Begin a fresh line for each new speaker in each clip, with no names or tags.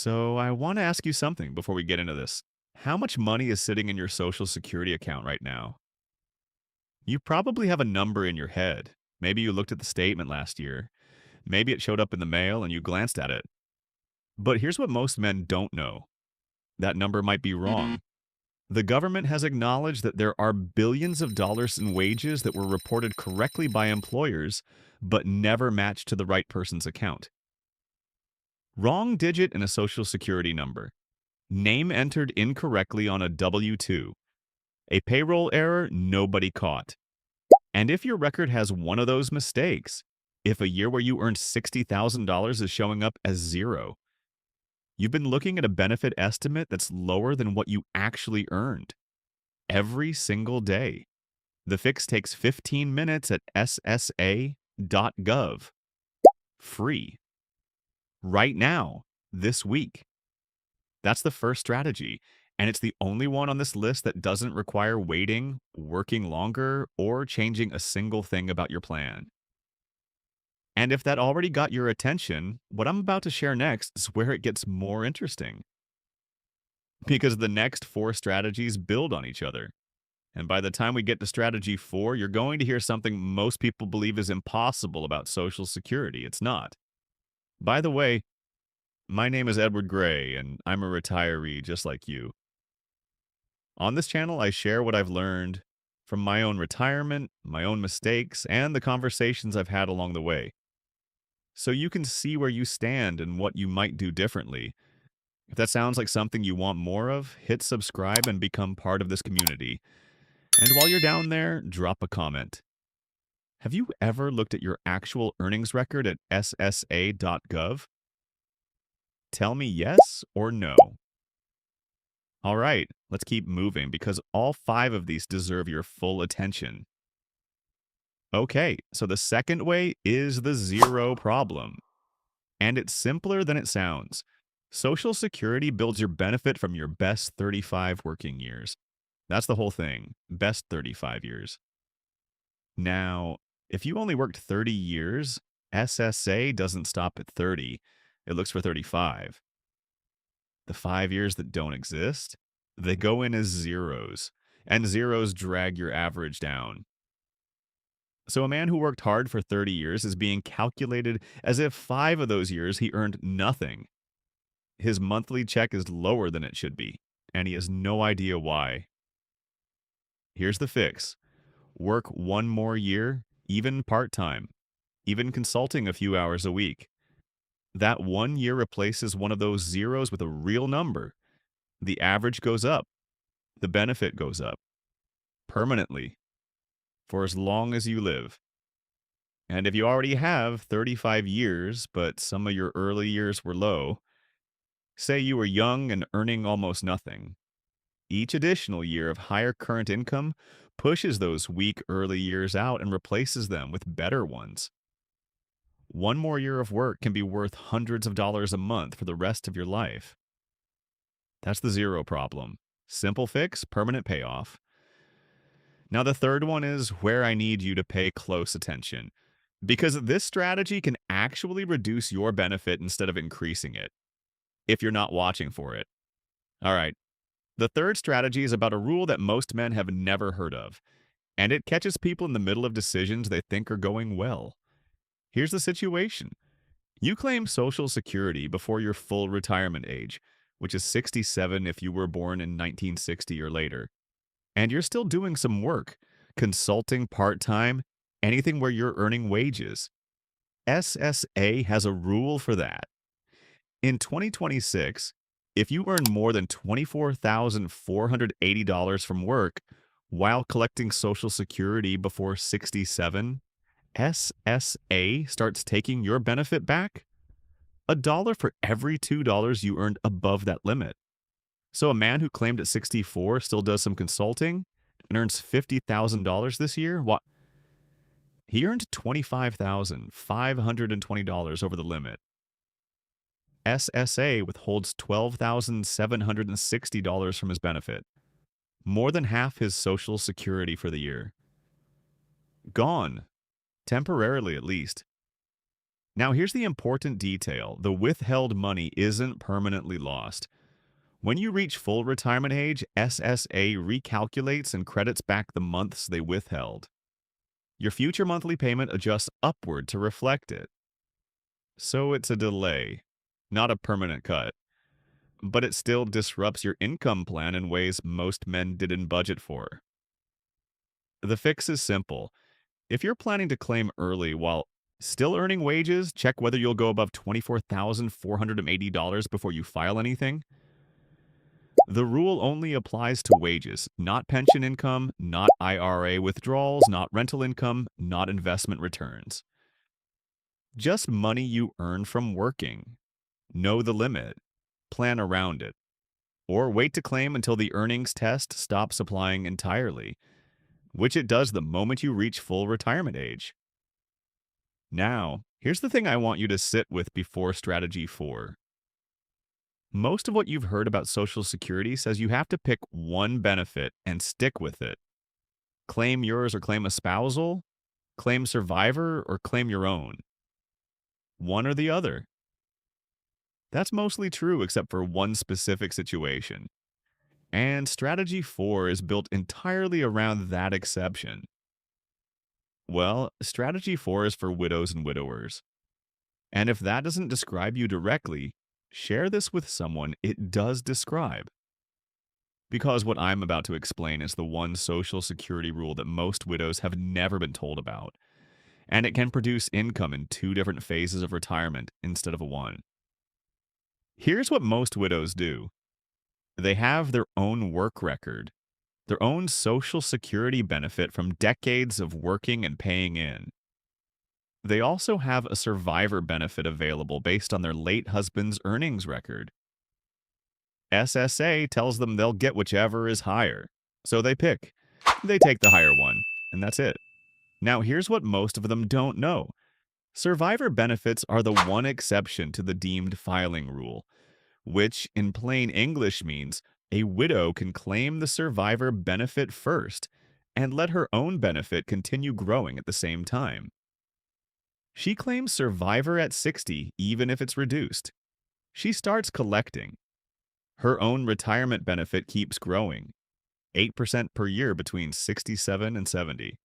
So, I want to ask you something before we get into this. How much money is sitting in your Social Security account right now? You probably have a number in your head. Maybe you looked at the statement last year. Maybe it showed up in the mail and you glanced at it. But here's what most men don't know: that number might be wrong. The government has acknowledged that there are billions of dollars in wages that were reported correctly by employers, but never matched to the right person's account. Wrong digit in a Social Security number. Name entered incorrectly on a W 2. A payroll error nobody caught. And if your record has one of those mistakes, if a year where you earned $60,000 is showing up as zero, you've been looking at a benefit estimate that's lower than what you actually earned every single day. The fix takes 15 minutes at ssa.gov. Free. Right now, this week. That's the first strategy, and it's the only one on this list that doesn't require waiting, working longer, or changing a single thing about your plan. And if that already got your attention, what I'm about to share next is where it gets more interesting. Because the next four strategies build on each other. And by the time we get to strategy 4, you're going to hear something most people believe is impossible about Social Security. It's not. By the way, my name is Edward Gray, and I'm a retiree just like you. On this channel, I share what I've learned from my own retirement, my own mistakes, and the conversations I've had along the way. So you can see where you stand and what you might do differently. If that sounds like something you want more of, hit subscribe and become part of this community. And while you're down there, drop a comment. Have you ever looked at your actual earnings record at ssa.gov? Tell me yes or no. All right, let's keep moving because all 5 of these deserve your full attention. Okay, so the second way is the zero problem. And it's simpler than it sounds. Social Security builds your benefit from your best 35 working years. That's the whole thing, best 35 years. Now, if you only worked 30 years, SSA doesn't stop at 30. It looks for 35. The 5 years that don't exist, they go in as zeros, and zeros drag your average down. So a man who worked hard for 30 years is being calculated as if 5 of those years he earned nothing. His monthly check is lower than it should be, and he has no idea why. Here's the fix. Work one more year, even part-time, even consulting a few hours a week. That 1 year replaces one of those zeros with a real number. The average goes up. The benefit goes up. Permanently. For as long as you live. And if you already have 35 years, but some of your early years were low, say you were young and earning almost nothing, each additional year of higher current income pushes those weak early years out and replaces them with better ones. One more year of work can be worth hundreds of dollars a month for the rest of your life. That's the zero problem. Simple fix, permanent payoff. Now, the third one is where I need you to pay close attention, because this strategy can actually reduce your benefit instead of increasing it, if you're not watching for it. All right, the third strategy is about a rule that most men have never heard of, and it catches people in the middle of decisions they think are going well. Here's the situation. You claim Social Security before your full retirement age, which is 67 if you were born in 1960 or later. And you're still doing some work, consulting part-time, anything where you're earning wages. SSA has a rule for that. In 2026, if you earn more than $24,480 from work while collecting Social Security before 67, SSA starts taking your benefit back a dollar for every $2 you earned above that limit. So a man who claimed at 64 still does some consulting and earns $50,000 this year. What? He earned $25,520 over the limit. SSA withholds $12,760 from his benefit, more than half his Social Security for the year. Gone, temporarily at least. Now, here's the important detail: the withheld money isn't permanently lost. When you reach full retirement age, SSA recalculates and credits back the months they withheld. Your future monthly payment adjusts upward to reflect it. So it's a delay, not a permanent cut, but it still disrupts your income plan in ways most men didn't budget for. The fix is simple. If you're planning to claim early while still earning wages, check whether you'll go above $24,480 before you file anything. The rule only applies to wages, not pension income, not IRA withdrawals, not rental income, not investment returns. Just money you earn from working. Know the limit, plan around it, or wait to claim until the earnings test stops applying entirely, which it does the moment you reach full retirement age. Now, here's the thing I want you to sit with before strategy 4. Most of what you've heard about Social Security says you have to pick one benefit and stick with it. Claim yours or claim a spousal, claim survivor or claim your own. One or the other. That's mostly true except for one specific situation. And strategy 4 is built entirely around that exception. Well, strategy 4 is for widows and widowers. And if that doesn't describe you directly, share this with someone it does describe. Because what I'm about to explain is the one Social Security rule that most widows have never been told about, and it can produce income in 2 different phases of retirement instead of one. Here's what most widows do: they have their own work record, their own Social Security benefit from decades of working and paying in. They also have a survivor benefit available based on their late husband's earnings record. SSA tells them they'll get whichever is higher, so they pick. They take the higher one, and that's it. Now, here's what most of them don't know. Survivor benefits are the one exception to the deemed filing rule, which in plain English means a widow can claim the survivor benefit first and let her own benefit continue growing at the same time. She claims survivor at 60 even if it's reduced. She starts collecting. Her own retirement benefit keeps growing, 8% per year between 67 and 70.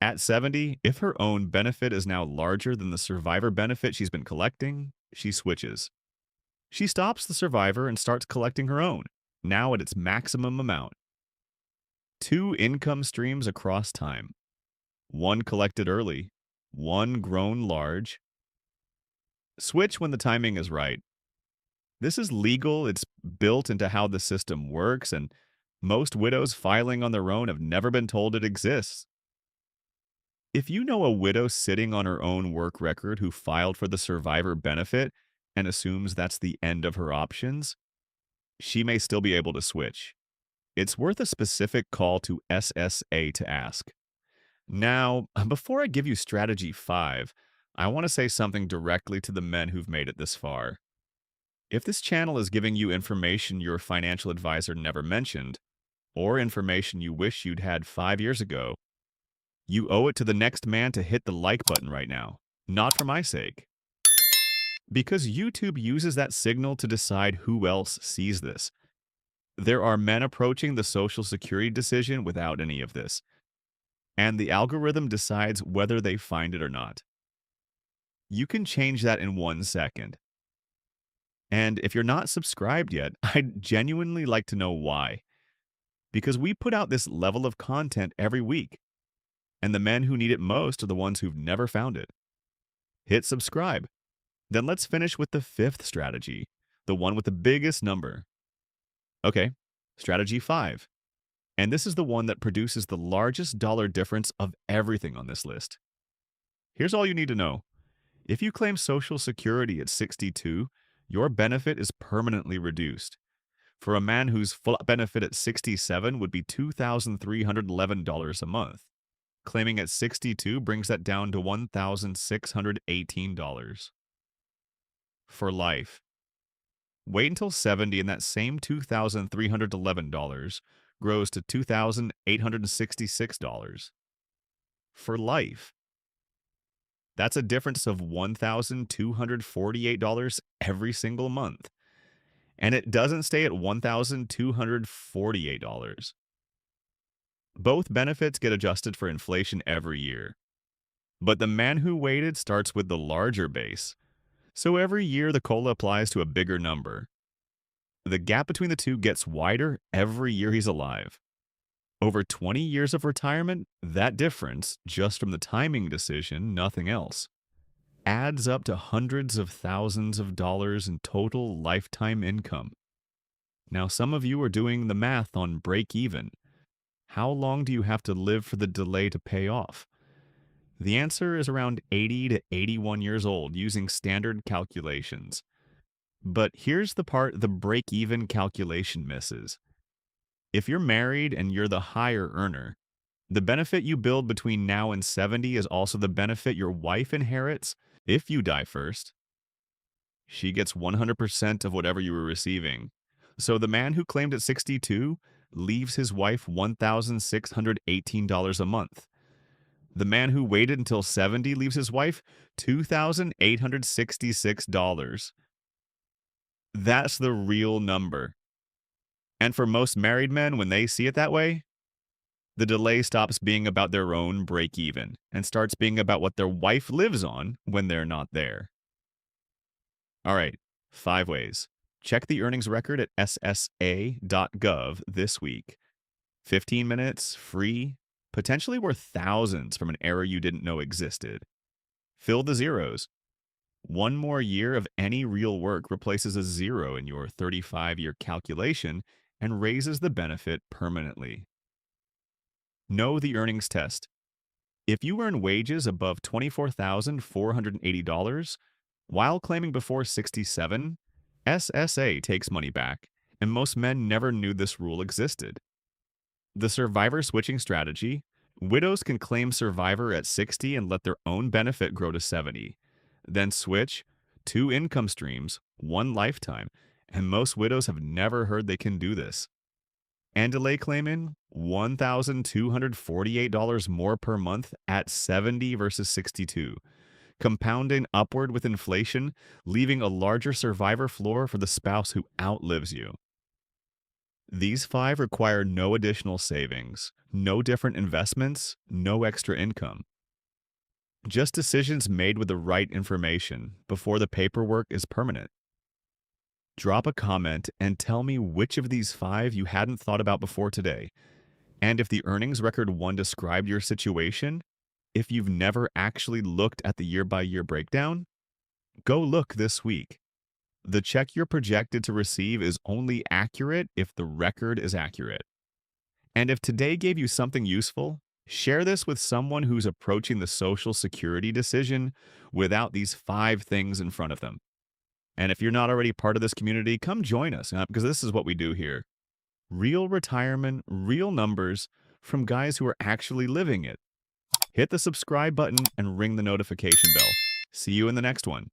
At 70, if her own benefit is now larger than the survivor benefit she's been collecting, she switches. She stops the survivor and starts collecting her own, now at its maximum amount. 2 income streams across time. One collected early, one grown large. Switch when the timing is right. This is legal, it's built into how the system works, and most widows filing on their own have never been told it exists. If you know a widow sitting on her own work record who filed for the survivor benefit and assumes that's the end of her options, she may still be able to switch. It's worth a specific call to SSA to ask. Now, before I give you strategy 5, I want to say something directly to the men who've made it this far. If this channel is giving you information your financial advisor never mentioned, or information you wish you'd had 5 years ago, you owe it to the next man to hit the like button right now, not for my sake. Because YouTube uses that signal to decide who else sees this. There are men approaching the Social Security decision without any of this, and the algorithm decides whether they find it or not. You can change that in 1 second. And if you're not subscribed yet, I'd genuinely like to know why. Because we put out this level of content every week, and the men who need it most are the ones who've never found it. Hit subscribe. Then let's finish with the 5th strategy, the one with the biggest number. Okay, strategy 5. And this is the one that produces the largest dollar difference of everything on this list. Here's all you need to know. If you claim Social Security at 62, your benefit is permanently reduced. For a man whose full benefit at 67 would be $2,311 a month. Claiming at 62 brings that down to $1,618. For life. Wait until 70 and that same $2,311 grows to $2,866. For life. That's a difference of $1,248 every single month. And it doesn't stay at $1,248. Both benefits get adjusted for inflation every year. But the man who waited starts with the larger base. So every year the COLA applies to a bigger number. The gap between the two gets wider every year he's alive. Over 20 years of retirement, that difference, just from the timing decision, nothing else, adds up to hundreds of thousands of dollars in total lifetime income. Now, some of you are doing the math on break even. How long do you have to live for the delay to pay off? The answer is around 80 to 81 years old using standard calculations. But here's the part the break even calculation misses. If you're married and you're the higher earner, the benefit you build between now and 70 is also the benefit your wife inherits if you die first. She gets 100% of whatever you were receiving. So the man who claimed at 62 leaves his wife $1,618 a month. The man who waited until 70 leaves his wife $2,866. That's the real number. And for most married men, when they see it that way, the delay stops being about their own break even and starts being about what their wife lives on when they're not there. All right, 5 ways. Check the earnings record at ssa.gov this week. 15 minutes, free, potentially worth thousands from an error you didn't know existed. Fill the zeros. One more year of any real work replaces a zero in your 35-year calculation and raises the benefit permanently. Know the earnings test. If you earn wages above $24,480 while claiming before 67, SSA takes money back, and most men never knew this rule existed. The survivor switching strategy, widows can claim survivor at 60 and let their own benefit grow to 70. Then switch 2 income streams, 1 lifetime, and most widows have never heard they can do this. And delay claiming $1,248 more per month at 70 versus 62, compounding upward with inflation, leaving a larger survivor floor for the spouse who outlives you. These 5 require no additional savings, no different investments, no extra income. Just decisions made with the right information before the paperwork is permanent. Drop a comment and tell me which of these 5 you hadn't thought about before today. And if the earnings record one described your situation, if you've never actually looked at the year-by-year breakdown, go look this week. The check you're projected to receive is only accurate if the record is accurate. And if today gave you something useful, share this with someone who's approaching the Social Security decision without these 5 things in front of them. And if you're not already part of this community, come join us, because this is what we do here. Real retirement, real numbers from guys who are actually living it. Hit the subscribe button and ring the notification bell. See you in the next one.